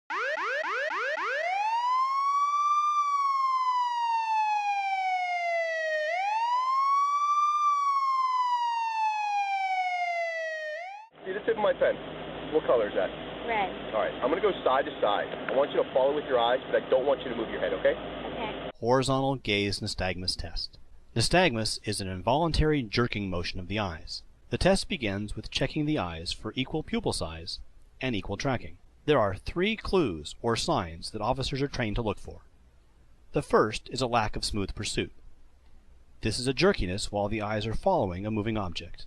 See the tip of my pen. What color is that? Red. All right, I'm going to go side to side. I want you to follow with your eyes, but I don't want you to move your head, okay? Okay. Horizontal gaze nystagmus test. Nystagmus is an involuntary jerking motion of the eyes. The test begins with checking the eyes for equal pupil size and equal tracking. There are 3 clues or signs that officers are trained to look for. The first is a lack of smooth pursuit. This is a jerkiness while the eyes are following a moving object.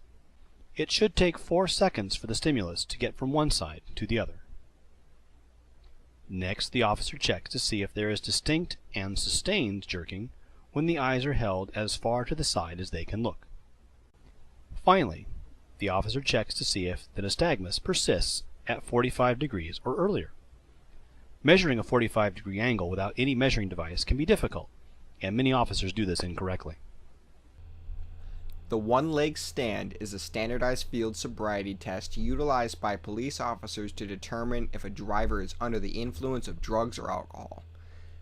It should take 4 seconds for the stimulus to get from one side to the other. Next, the officer checks to see if there is distinct and sustained jerking when the eyes are held as far to the side as they can look. Finally, the officer checks to see if the nystagmus persists at 45 degrees or earlier. Measuring a 45-degree angle without any measuring device can be difficult, and many officers do this incorrectly. The OneLeg Stand is a standardized field sobriety test utilized by police officers to determine if a driver is under the influence of drugs or alcohol.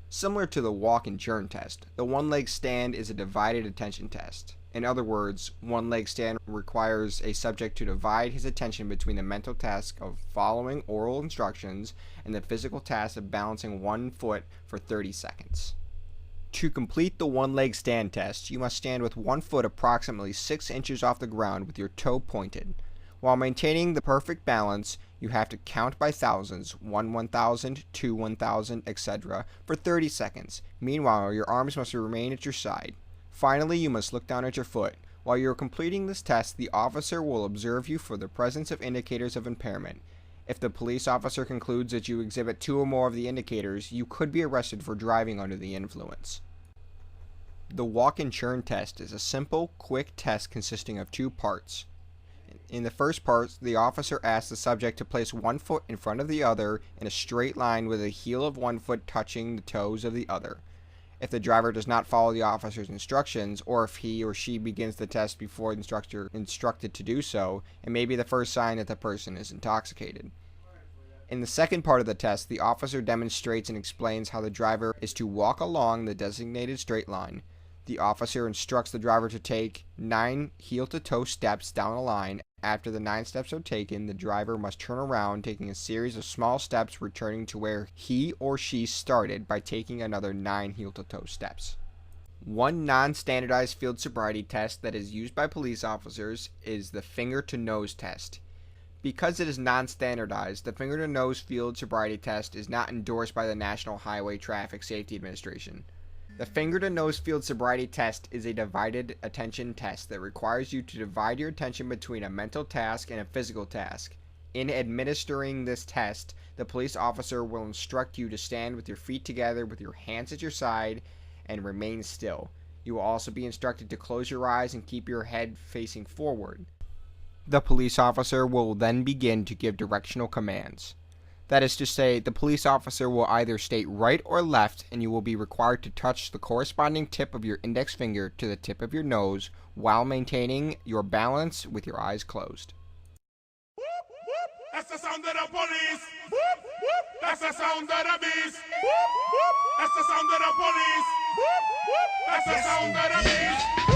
Similar to the Walkin Churn test, the OneLeg Stand is a divided attention test. In other words, OneLeg Stand requires a subject to divide his attention between the mental task of following oral instructions and the physical task of balancing one foot for 30 seconds. To complete the OneLeg Stand test, you must stand with one foot approximately 6 inches off the ground with your toe pointed. While maintaining the perfect balance, you have to count by thousands, 1 1,000, 2 1,000, etc. for 30 seconds. Meanwhile, your arms must remain at your side. Finally, you must look down at your foot. While you are completing this test, the officer will observe you for the presence of indicators of impairment. If the police officer concludes that you exhibit 2 or more of the indicators, you could be arrested for driving under the influence. The Walkin Churn test is a simple, quick test consisting of 2 parts. In the first part, the officer asks the subject to place one foot in front of the other in a straight line with the heel of one foot touching the toes of the other. If the driver does not follow the officer's instructions, or if he or she begins the test before the instructor instructed to do so, it may be the first sign that the person is intoxicated. In the second part of the test, the officer demonstrates and explains how the driver is to walk along the designated straight line. The officer instructs the driver to take 9 heel-to-toe steps down a line. After the 9 steps are taken, the driver must turn around, taking a series of small steps, returning to where he or she started by taking another 9 heel-to-toe steps. One non-standardized field sobriety test that is used by police officers is the finger-to-nose test. Because it is non-standardized, the finger-to-nose field sobriety test is not endorsed by the National Highway Traffic Safety Administration. The finger-to-nose field sobriety test is a divided attention test that requires you to divide your attention between a mental task and a physical task. In administering this test, the police officer will instruct you to stand with your feet together with your hands at your side and remain still. You will also be instructed to close your eyes and keep your head facing forward. The police officer will then begin to give directional commands. That is to say, the police officer will either state right or left, and you will be required to touch the corresponding tip of your index finger to the tip of your nose while maintaining your balance with your eyes closed. That's the sound of the police. That's the sound of the beast. That's the sound of the police. That's the sound of the beast.